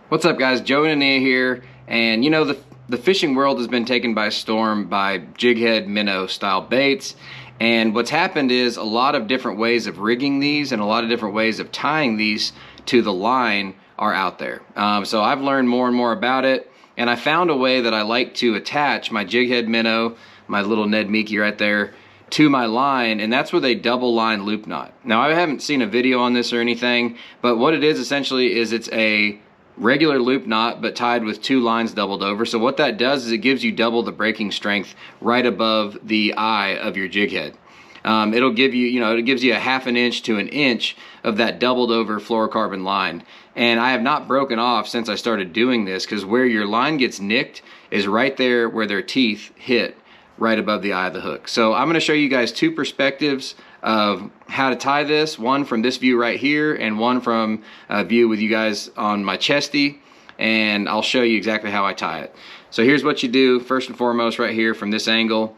What's up, guys? Joe and Ania here, and you know, the fishing world has been taken by storm by Jighead Minnow style baits, and what's happened is a lot of different ways of rigging these and a lot of different ways of tying these to the line are out there. So I've learned more and more about it, and I found a way that I like to attach my Jighead Minnow, my little Ned Mickey right there, to my line, and that's with a double line loop knot. Now, I haven't seen a video on this or anything, but what it is essentially is it's a regular loop knot but tied with two lines doubled over. So what that does is it gives you double the breaking strength right above the eye of your jig head. It'll give you, it gives you a ½ inch to an inch of that doubled over fluorocarbon line. And I have not broken off since I started doing this, because where your line gets nicked is right there where their teeth hit right above the eye of the hook. So I'm going to show you guys two perspectives of how to tie this, one from this view right here and one from a view with you guys on my chesty, and I'll show you exactly how I tie it. So here's what you do first and foremost right here from this angle.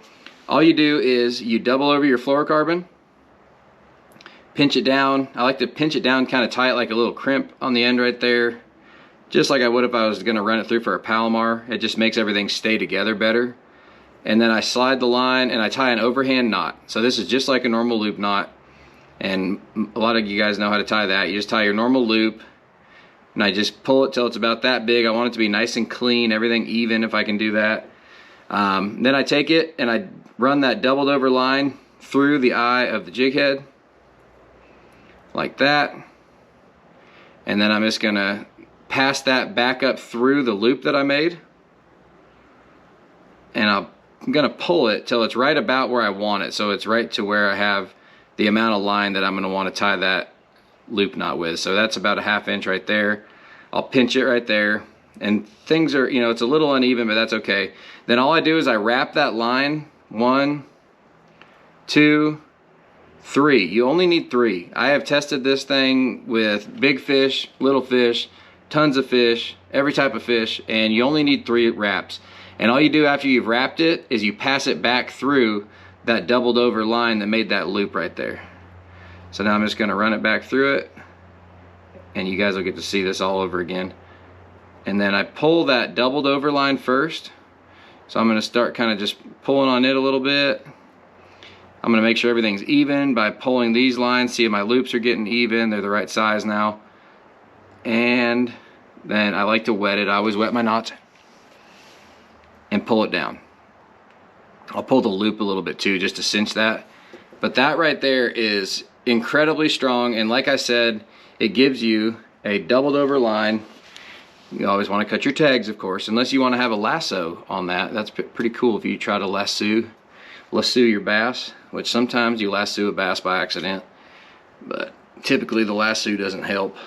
All you do is you double over your fluorocarbon, pinch it down. I like to pinch it down, kind of tie it like a little crimp on the end right there, just like I would if I was going to run it through for a Palomar. It just makes everything stay together better. And then I slide the line and I tie an overhand knot. So this is just like a normal loop knot, and a lot of you guys know how to tie that. You just tie your normal loop, and I just pull it till it's about that big. I want it to be nice and clean, everything even if I can do that. Then I take it and I run that doubled over line through the eye of the jig head like that, and then I'm just gonna pass that back up through the loop that I made, and I'm gonna pull it till it's right about where I want it, so it's right to where I have the amount of line that I'm gonna want to tie that loop knot with. So that's about a ½ inch right there. I'll pinch it right there, and things are, it's a little uneven, but that's okay. Then all I do is I wrap that line, 1, 2, 3. You only need 3. I have tested this thing with big fish, little fish, tons of fish, every type of fish, and you only need 3 wraps. And all you do after you've wrapped it is you pass it back through that doubled over line that made that loop right there. So now I'm just gonna run it back through it, and you guys will get to see this all over again. And then I pull that doubled over line first. So I'm gonna start kind of just pulling on it a little bit. I'm gonna make sure everything's even by pulling these lines. See if my loops are getting even, they're the right size now. And then I like to wet it. I always wet my knots and pull it down. I'll pull the loop a little bit too, just to cinch that. But that right there is incredibly strong, and like I said, it gives you a doubled over line. You always want to cut your tags, of course, unless you want to have a lasso on that. That's pretty cool if you try to lasso your bass, which sometimes you lasso a bass by accident, but typically the lasso doesn't help.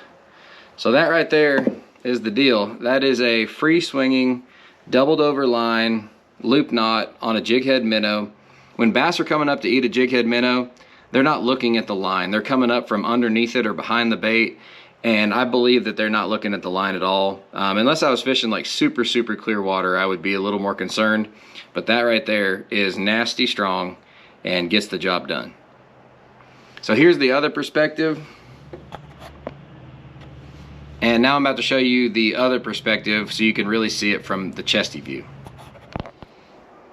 So that right there is the deal. That is a free swinging doubled over line loop knot on a jighead minnow. When bass are coming up to eat a jighead minnow, they're not looking at the line. They're coming up from underneath it or behind the bait, and I believe that they're not looking at the line at all. Unless I was fishing like super clear water, I would be a little more concerned, but that right there is nasty strong and gets the job done. So here's the other perspective. And now I'm about to show you the other perspective so you can really see it from the chesty view.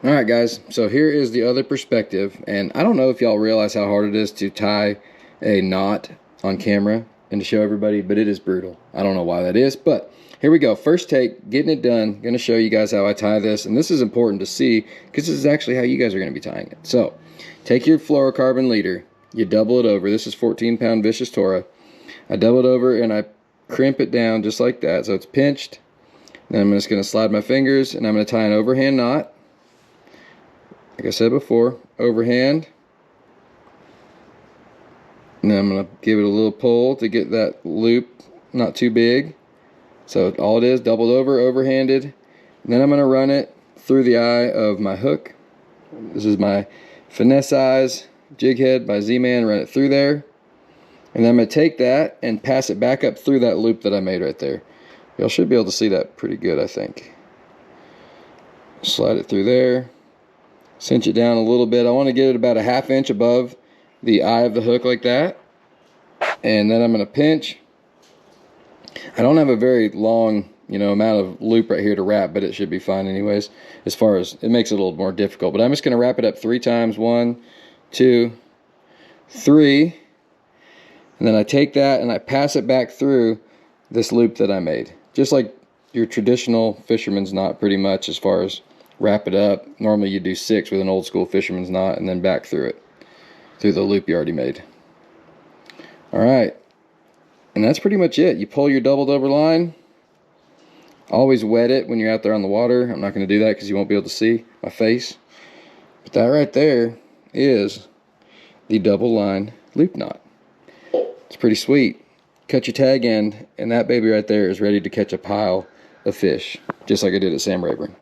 Alright guys, so here is the other perspective, and I don't know if y'all realize how hard it is to tie a knot on camera and to show everybody, but it is brutal. I don't know why that is, but here we go. First take, getting it done. Gonna show you guys how I tie this, and this is important to see because this is actually how you guys are gonna be tying it. So, take your fluorocarbon leader, you double it over. This is 14-pound Vicious Tora. I double it over and I crimp it down just like that, so it's pinched. Then I'm just going to slide my fingers and I'm going to tie an overhand knot. Like I said before, overhand. And then I'm going to give it a little pull to get that loop not too big. So all it is, doubled over, overhanded. And then I'm going to run it through the eye of my hook. This is my Finesse Eyes jig head by Z-Man. Run it through there. And then I'm going to take that and pass it back up through that loop that I made right there. Y'all should be able to see that pretty good, I think. Slide it through there. Cinch it down a little bit. I want to get it about a ½ inch above the eye of the hook like that. And then I'm going to pinch. I don't have a very long amount of loop right here to wrap, but it should be fine anyways. As far as it makes it a little more difficult, but I'm just going to wrap it up 3 times. 1, 2, 3, and then I take that and I pass it back through this loop that I made, just like your traditional fisherman's knot, pretty much. As far as wrap it up, normally you do 6 with an old school fisherman's knot, and then back through it, through the loop you already made. All right, and that's pretty much it. You pull your doubled over line. Always wet it when you're out there on the water. I'm not going to do that because you won't be able to see my face. But that right there is the double line loop knot. It's pretty sweet. Cut your tag end, and that baby right there is ready to catch a pile of fish, just like I did at Sam Rayburn.